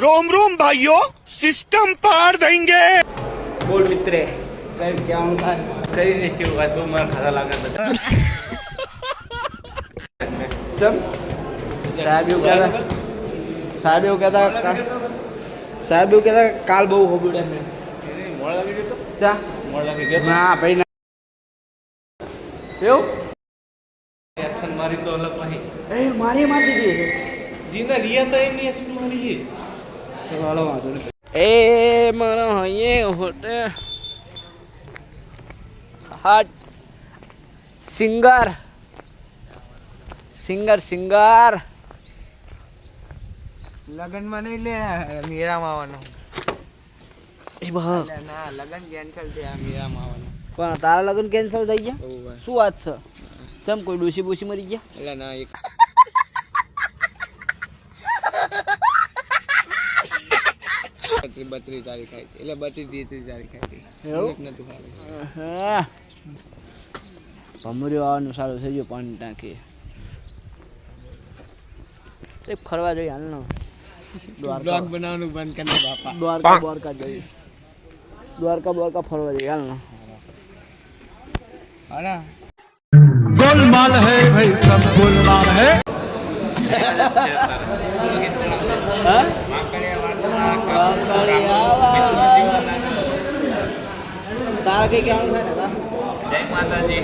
रोम रोम भाइयों, सिस्टम पार देंगे। बोल मित्रे कई क्या होगा कहीं नहीं क्यों आज दो मार खाता लागत चल साहब એવું કહેતા સાહેબ એવું કહેતા સાહેબ એવું કહેતા કાલ બહુ હોબળે મેં મોડ લાગી ગયો તો ચા મોડ લાગી ગયો ના ભાઈ ના એવું એક્શન મારી તો અલગ નહીં એ મારી મારી દીધી જીના રિયા તો એની એક્શન મારી છે હાલો વાંધો નહીં એ મારો અહીંયા હોટે હાટ સિંગર સિંગર સિંગર લગનમાં નહીં લે મીરામાં આવવાનો એ બા ના લગન કેન્સલ થયા મીરામાં આવવાનો પણ તારા લગ્ન કેન્સલ થઈ ગયા શું વાત છે ચમ કોઈ ડોસી બોસી મરી ગયા એટલે ના એક બત્રીસ તારીખ આવી એટલે 32-33 તારીખ આવી એવું નતું ખાલી હા ભમર્યો આવવાનું સારું થઈ ગયું પાણી ટાંકી એક ફરવા જઈએ હાલ ને બ્લોગ બનાવવાનું બંધ કરી દે બાપા દ્વારકા જઈએ દ્વારકા ફરવા જઈએ હાલ ને હા गोलमाल है भाई, सब गोलमाल है। હા તારા કઈ કહેવાનું થાય ને કા જય માતાજી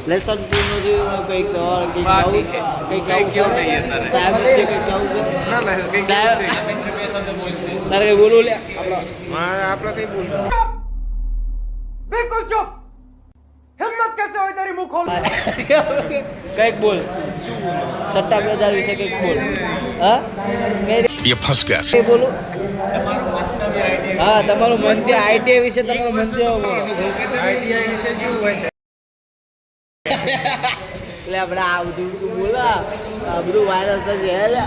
લેસન ટુ નું જે કઈક બાકી છે. કઈક કઈ કેવું નહીં અત્યારે. સાહેબ છે કઈક કેવું છે ના ના કઈ સાહેબ મિત્ર બે શબ્દ બોલશે તારે કઈ બોલવું લે આપડે આપણે કઈ બોલ बिल्कुल चुप। हिम्मत कैसे हुई तेरी मुंह खोल। કઈક બોલ સટ્ટા બજાર વિશે કઈક બોલ હા ये फंस गया। કઈ બોલું તમારું મંતવ્ય આઈડિયા હા તમારું મંત્ય આઈટીઆઈ વિશે તમારું મંત્ય બોલો આઈડિયા વિશે કેવું હોય છે એટલે આપણે આ બધું તું બોલા આ બધું વાયરલ થશે હે લે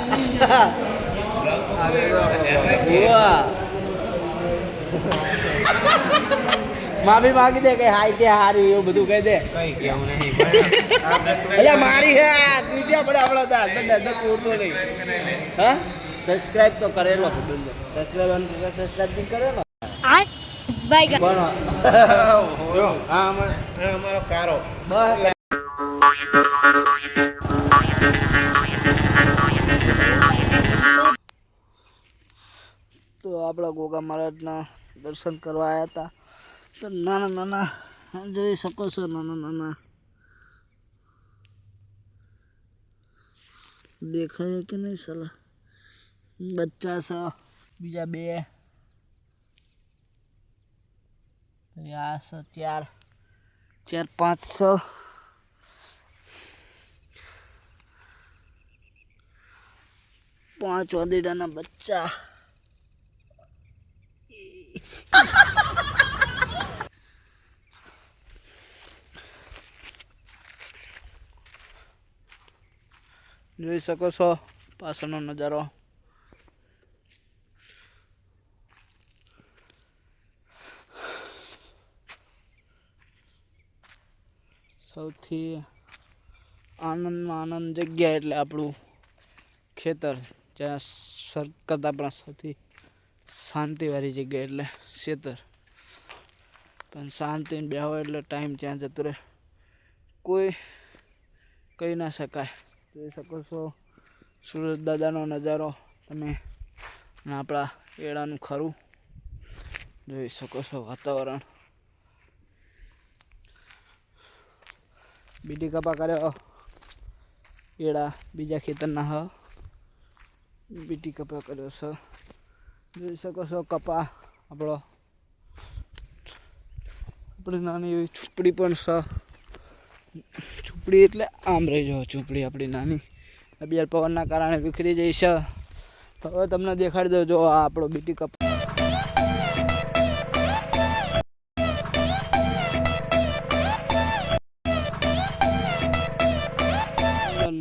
વાહ. માફી માંગી દે કે હાઈ તે હારી એવું બધું કહી દે કઈ કેવું નહીં એટલે મારી હે બીજા પડે આપણો દાદ બંધ પૂરતો નહીં હા સબસ્ક્રાઇબ તો કરેલો સબસ્ક્રાઇબ નહીં કરેલો Bye. બનો હા અમારો કારો બસ તો આપણા ગોગા મહારાજના દર્શન કરવા આવ્યા હતા તો નાના નાના જોઈ શકો છો નાના નાના દેખાય કે નહીં સલા બચ્ચા છે બીજા બે આ છે ચાર પાંચ છે પાંચ વાદીડાના બચ્ચા જોઈ શકો છો પાછળનો નજારો સૌથી આનંદમાં આનંદ જગ્યા એટલે આપણું ખેતર જ્યાં સરકત આપણા સૌથી શાંતિવાળી જગ્યા એટલે ખેતર પણ શાંતિ બેહો એટલે ટાઈમ ત્યાં જતો રહે કોઈ કહી ના શકાય જોઈ શકો છો સુરત દાદાનો નજારો તમે અને આપણા એળાનું ખરું જોઈ શકો છો વાતાવરણ બીટી કપા કર્યો એળા બીજા ખેતરના હ બીટી કપા કર્યો છે જોઈ શકો છો કપા આપણો આપણી નાની એવી ઝૂંપડી પણ છે ઝૂંપડી એટલે આમ રહી જાઓ ઝૂંપડી આપણી નાની અબિયાર પવનના કારણે વિખરી જઈ છે તો હવે તમને દેખાડી દઉં જો આ આપણો બીટી કપ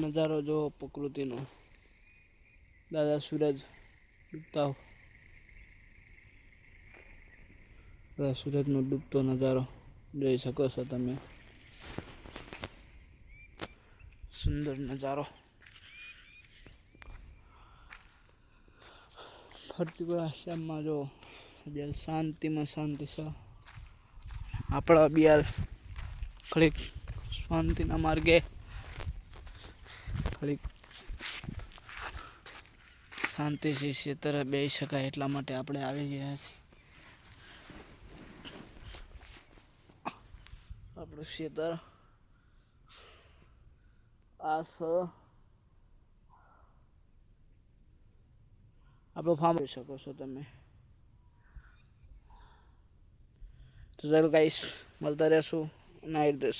નજારો જો પ્રકૃતિનો દાદા સૂરજ ડૂબતા દાદા સૂરજનો ડૂબતો નજારો જોઈ શકો છો તમે સુંદર નજારો ફરતી કોઈ આશ્રમમાં જો બિયાર શાંતિમાં શાંતિ છે. આપણા બિયાર ઘડીક શાંતિના માર્ગે ઘડીક શાંતિથી ખેતરે બેસી શકાય એટલા માટે આપણે આવી ગયા છીએ. આપણું ખેતર આ છે આપણું ફાર્મ જોઈ શકો છો તમે. તો ચાલો ગાઈસ મળતા રહેશું નાઇટ દિવસ.